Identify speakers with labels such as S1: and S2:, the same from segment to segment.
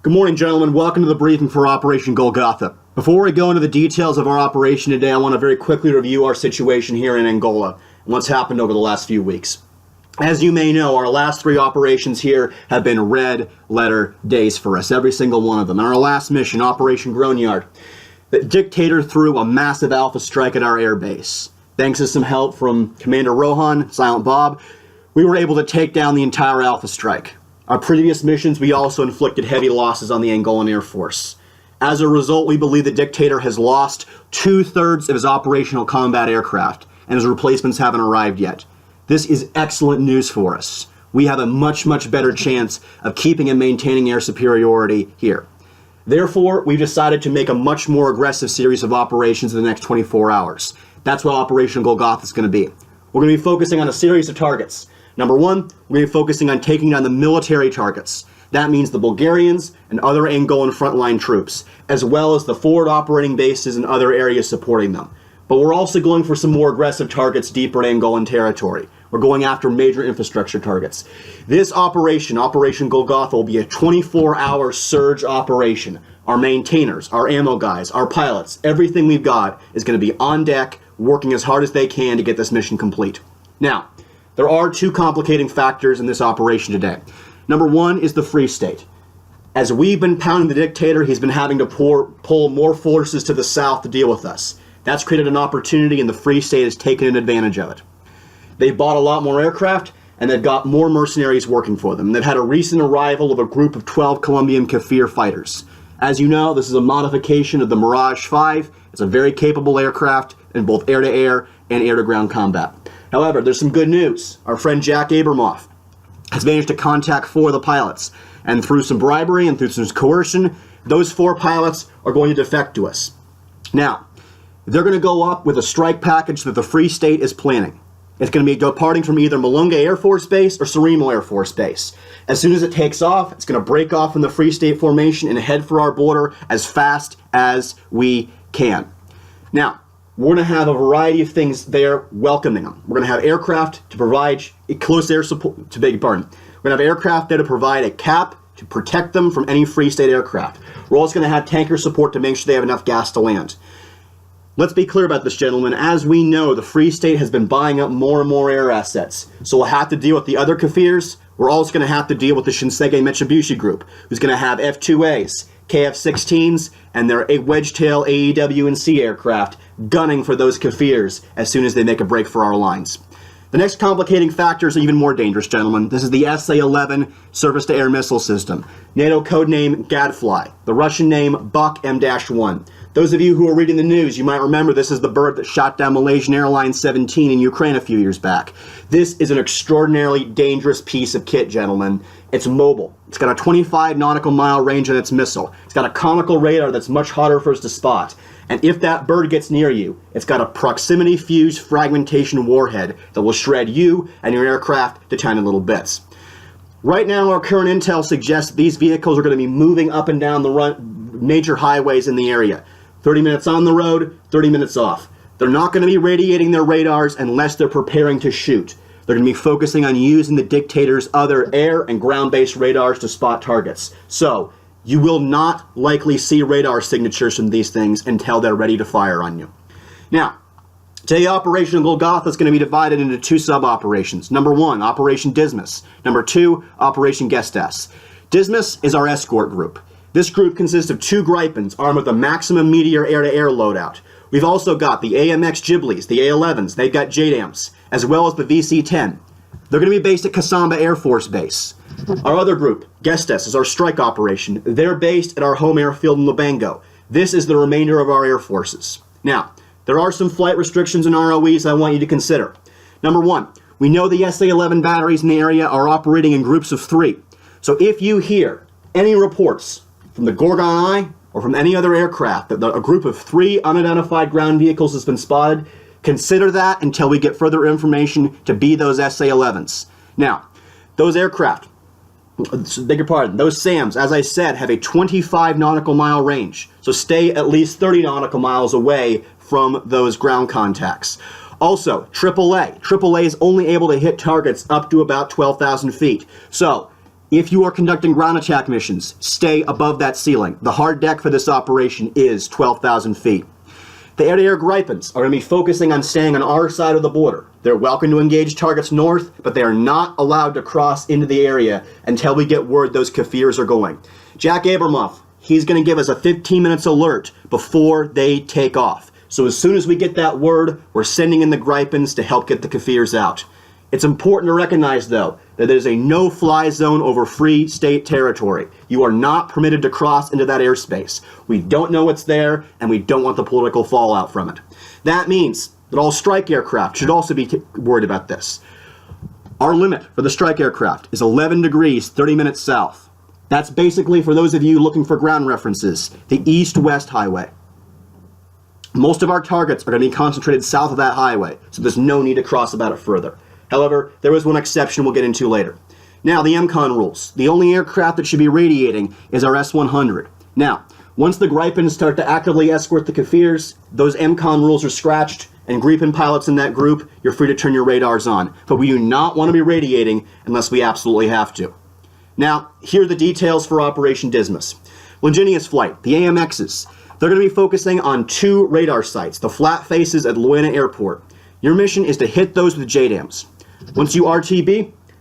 S1: Good morning, gentlemen. Welcome to the briefing for Operation Golgotha. Before we go into the details of our operation today, I want to very quickly review our situation here in Angola and what's happened over the last few weeks. As you may know, our last 3 operations here have been red letter days for us, every single one of them. And our last mission, Operation Groanyard, the dictator threw a massive alpha strike at our air base. Thanks to some help from Commander Rohan, Silent Bob, we were able to take down the entire alpha strike. Our previous missions, we also inflicted heavy losses on the Angolan Air Force. As a result, we believe the dictator has lost 2/3 of his operational combat aircraft, and his replacements haven't arrived yet. This is excellent news for us. We have a much better chance of keeping and maintaining air superiority here. Therefore, we've decided to make a much more aggressive series of operations in the next 24 hours. That's what Operation Golgotha is going to be. We're going to be focusing on a series of targets. Number 1, we're going to be focusing on taking down the military targets. That means the Bulgarians and other Angolan frontline troops, as well as the forward operating bases and other areas supporting them. But we're also going for some more aggressive targets deeper in Angolan territory. We're going after major infrastructure targets. This operation, Operation Golgotha, will be a 24-hour surge operation. Our maintainers, our ammo guys, our pilots, everything we've got is going to be on deck, working as hard as they can to get this mission complete. Now, there are 2 complicating factors in this operation today. Number 1 is the Free State. As we've been pounding the dictator, he's been having to pull more forces to the south to deal with us. That's created an opportunity, and the Free State has taken advantage of it. They've bought a lot more aircraft, and they've got more mercenaries working for them. They've had a recent arrival of a group of 12 Colombian Kafir fighters. As you know, this is a modification of the Mirage 5. It's a very capable aircraft in both air-to-air and air-to-ground combat. However, there's some good news. Our friend Jack Abramoff has managed to contact 4 of the pilots, and through some bribery and through some coercion, those 4 pilots are going to defect to us. Now, they're going to go up with a strike package that the Free State is planning. It's going to be departing from either Malunga Air Force Base or Seremo Air Force Base. As soon as it takes off, it's going to break off from the Free State formation and head for our border as fast as we can. Now, we're going to have a variety of things there welcoming them. We're going to have aircraft to provide close air support, We're going to have aircraft there to provide a cap to protect them from any Free State aircraft. We're also going to have tanker support to make sure they have enough gas to land. Let's be clear about this, gentlemen. As we know, the Free State has been buying up more and more air assets. So we'll have to deal with the other Kafirs. We're also going to have to deal with the Shinsei Mitsubishi Group, who's going to have F-2As, KF-16s, and their wedge-tail AEW and C aircraft gunning for those Kafirs as soon as they make a break for our lines. The next complicating factor is even more dangerous, gentlemen. This is the SA-11 surface-to-air missile system. NATO codename Gadfly. The Russian name Buk M-1. Those of you who are reading the news, you might remember this is the bird that shot down Malaysian Airlines 17 in Ukraine a few years back. This is an extraordinarily dangerous piece of kit, gentlemen. It's mobile. It's got a 25 nautical mile range on its missile. It's got a conical radar that's much harder for us to spot. And if that bird gets near you, it's got a proximity-fused fragmentation warhead that will shred you and your aircraft to tiny little bits. Right now, our current intel suggests that these vehicles are going to be moving up and down the major highways in the area. 30 minutes on the road, 30 minutes off. They're not going to be radiating their radars unless they're preparing to shoot. They're going to be focusing on using the dictator's other air and ground-based radars to spot targets. So, you will not likely see radar signatures from these things until they're ready to fire on you. Now, today Operation Golgotha is going to be divided into 2 sub-operations. Number 1, Operation Dismas. Number 2, Operation Gestas. Dismas is our escort group. This group consists of 2 Gripens armed with a maximum Meteor air-to-air loadout. We've also got the AMX Ghibli's, the A-11s, they've got JDAMs, as well as the VC-10. They're going to be based at Kasamba Air Force Base. Our other group, Gestas, is our strike operation. They're based at our home airfield in Lubango. This is the remainder of our air forces. Now, there are some flight restrictions and ROEs I want you to consider. Number 1, we know the SA-11 batteries in the area are operating in groups of 3. So if you hear any reports from the Gorgon Eye or from any other aircraft that a group of 3 unidentified ground vehicles has been spotted, consider that until we get further information to be those SA-11s. Now, those aircraft, beg your pardon, those SAMs, as I said, have a 25 nautical mile range. So stay at least 30 nautical miles away from those ground contacts. Also, AAA. AAA is only able to hit targets up to about 12,000 feet. So, If you are conducting ground attack missions, stay above that ceiling. The hard deck for this operation is 12,000 feet. The air-to-air Gripens are going to be focusing on staying on our side of the border. They're welcome to engage targets north, but they are not allowed to cross into the area until we get word those Kafirs are going. Jack Abramoff, he's going to give us a 15 minutes alert before they take off. So as soon as we get that word, we're sending in the Gripens to help get the Kafirs out. It's important to recognize, though, that there's a no-fly zone over free state territory. You are not permitted to cross into that airspace. We don't know what's there, and we don't want the political fallout from it. That means that all strike aircraft should also be worried about this. Our limit for the strike aircraft is 11 degrees, 30 minutes south. That's basically, for those of you looking for ground references, the east-west highway. Most of our targets are going to be concentrated south of that highway, so there's no need to cross about it further. However, there is one exception we'll get into later. Now, the MCON rules. The only aircraft that should be radiating is our S-100. Now, once the Gripens start to actively escort the Kafirs, those MCON rules are scratched, and Gripen pilots in that group, you're free to turn your radars on. But we do not want to be radiating unless we absolutely have to. Now, here are the details for Operation Dismas. Longinius Flight, the AMXs, they're going to be focusing on 2 radar sites, the flat faces at Luena Airport. Your mission is to hit those with JDAMs. Once you RTB,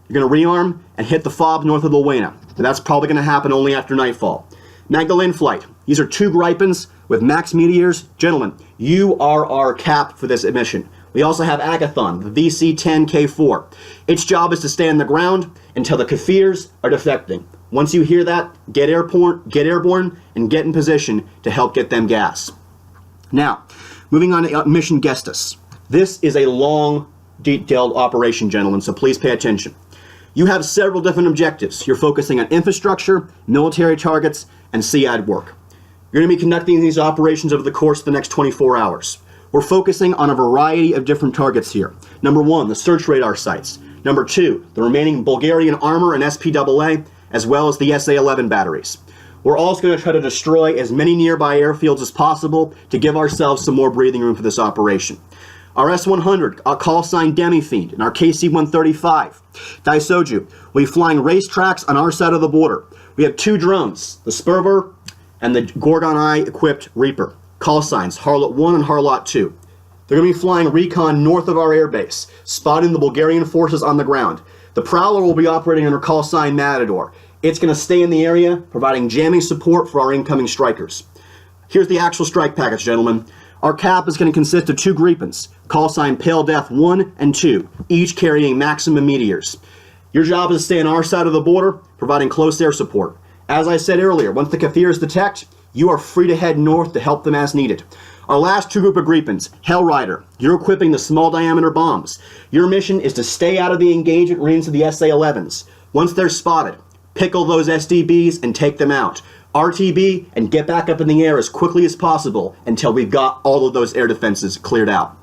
S1: you're going to rearm and hit the FOB north of Luena. And that's probably going to happen only after nightfall. Magdalene Flight. These are 2 Gripens with Max Meteors. Gentlemen, you are our cap for this mission. We also have Agathon, the VC-10K4. Its job is to stay on the ground until the Kafirs are defecting. Once you hear that, get airborne, and get in position to help get them gas. Now, moving on to Mission Gestus. This is a long, detailed operation, gentlemen, so please pay attention. You have several different objectives. You're focusing on infrastructure, military targets, and SEAD work. You're going to be conducting these operations over the course of the next 24 hours. We're focusing on a variety of different targets here. Number 1, the search radar sites. Number 2, the remaining Bulgarian armor and SPAA, as well as the SA-11 batteries. We're also going to try to destroy as many nearby airfields as possible to give ourselves some more breathing room for this operation. Our S-100, our call sign Demi-Fiend, and our KC-135, Daisoju, will be flying racetracks on our side of the border. We have 2 drones, the Sperver and the Gorgon Eye-equipped Reaper. Call signs Harlot 1 and Harlot 2. They're going to be flying recon north of our airbase, spotting the Bulgarian forces on the ground. The Prowler will be operating under call sign Matador. It's going to stay in the area, providing jamming support for our incoming strikers. Here's the actual strike package, gentlemen. Our cap is going to consist of 2 Gripens, call sign Pale Death 1 and 2, each carrying maximum meteors. Your job is to stay on our side of the border, providing close air support. As I said earlier, once the Kafirs detect, you are free to head north to help them as needed. Our last 2 group of Gripens, Hellrider, you're equipping the small diameter bombs. Your mission is to stay out of the engagement range of the SA-11s. Once they're spotted, pickle those SDBs and take them out. RTB and get back up in the air as quickly as possible until we've got all of those air defenses cleared out.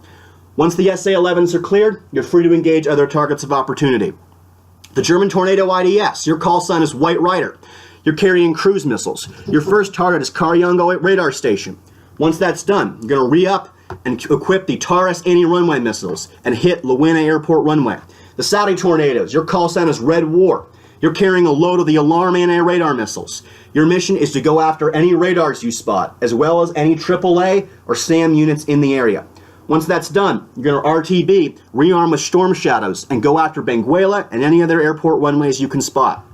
S1: Once the SA-11s are cleared, you're free to engage other targets of opportunity. The German Tornado IDS, your call sign is White Rider. You're carrying cruise missiles. Your first target is Karyango radar station. Once that's done, you're going to re-up and equip the Taurus anti-runway missiles and hit Luena Airport runway. The Saudi Tornadoes, your call sign is Red War. You're carrying a load of the Alarm anti-radar missiles. Your mission is to go after any radars you spot, as well as any AAA or SAM units in the area. Once that's done, you're going to RTB, rearm with Storm Shadows, and go after Benguela and any other airport runways you can spot.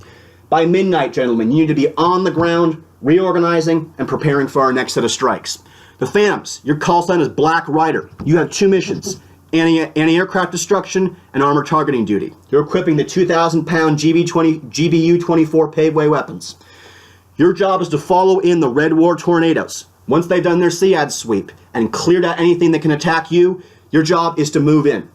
S1: By midnight, gentlemen, you need to be on the ground, reorganizing, and preparing for our next set of strikes. The Phantoms, your call sign is Black Rider. You have 2 missions. Anti-aircraft destruction and armor targeting duty. You're equipping the 2,000-pound GBU-24 paveway weapons. Your job is to follow in the Red War Tornadoes. Once they've done their SEAD sweep and cleared out anything that can attack you, your job is to move in.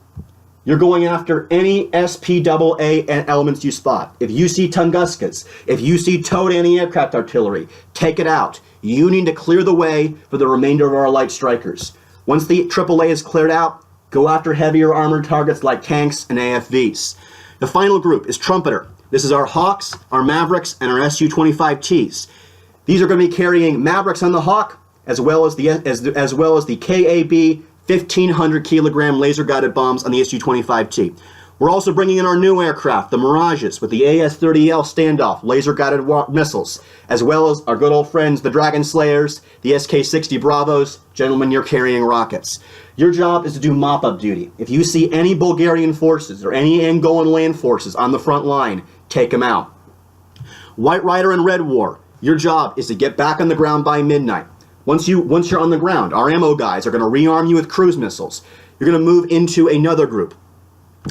S1: You're going after any SPAA elements you spot. If you see Tunguskas, if you see towed anti-aircraft artillery, take it out. You need to clear the way for the remainder of our light strikers. Once the AAA is cleared out, go after heavier armored targets like tanks and AFVs. The final group is Trumpeter. This is our Hawks, our Mavericks, and our Su-25Ts. These are going to be carrying Mavericks on the Hawk, as well as the KAB 1,500 kilogram laser guided bombs on the Su-25T. We're also bringing in our new aircraft, the Mirages, with the AS-30L standoff laser-guided missiles, as well as our good old friends, the Dragon Slayers, the SK-60 Bravos. Gentlemen, you're carrying rockets. Your job is to do mop-up duty. If you see any Bulgarian forces or any Angolan land forces on the front line, take them out. White Rider and Red War, your job is to get back on the ground by midnight. Once you're on the ground, our ammo guys are going to rearm you with cruise missiles. You're going to move into another group.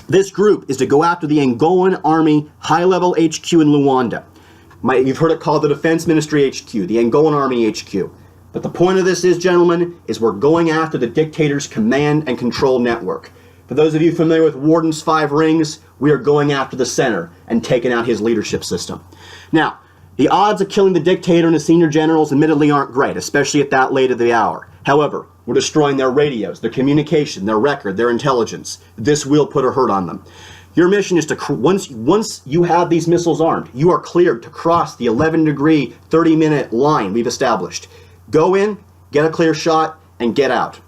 S1: This group is to go after the Angolan Army high-level HQ in Luanda. You've heard it called the Defense Ministry HQ, the Angolan Army HQ. But the point of this is, gentlemen, is we're going after the dictator's command and control network. For those of you familiar with Warden's 5 Rings, we are going after the center and taking out his leadership system. Now, the odds of killing the dictator and his senior generals admittedly aren't great, especially at that late of the hour. However, we're destroying their radios, their communication, their record, their intelligence. This will put a hurt on them. Your mission is to, once you have these missiles armed, you are cleared to cross the 11-degree, 30-minute line we've established. Go in, get a clear shot, and get out.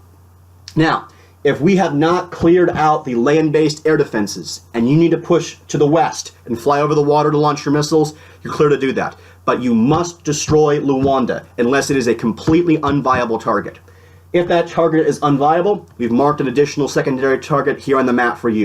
S1: Now, if we have not cleared out the land-based air defenses, and you need to push to the west and fly over the water to launch your missiles, you're clear to do that. But you must destroy Luanda unless it is a completely unviable target. If that target is unviable, we've marked an additional secondary target here on the map for you.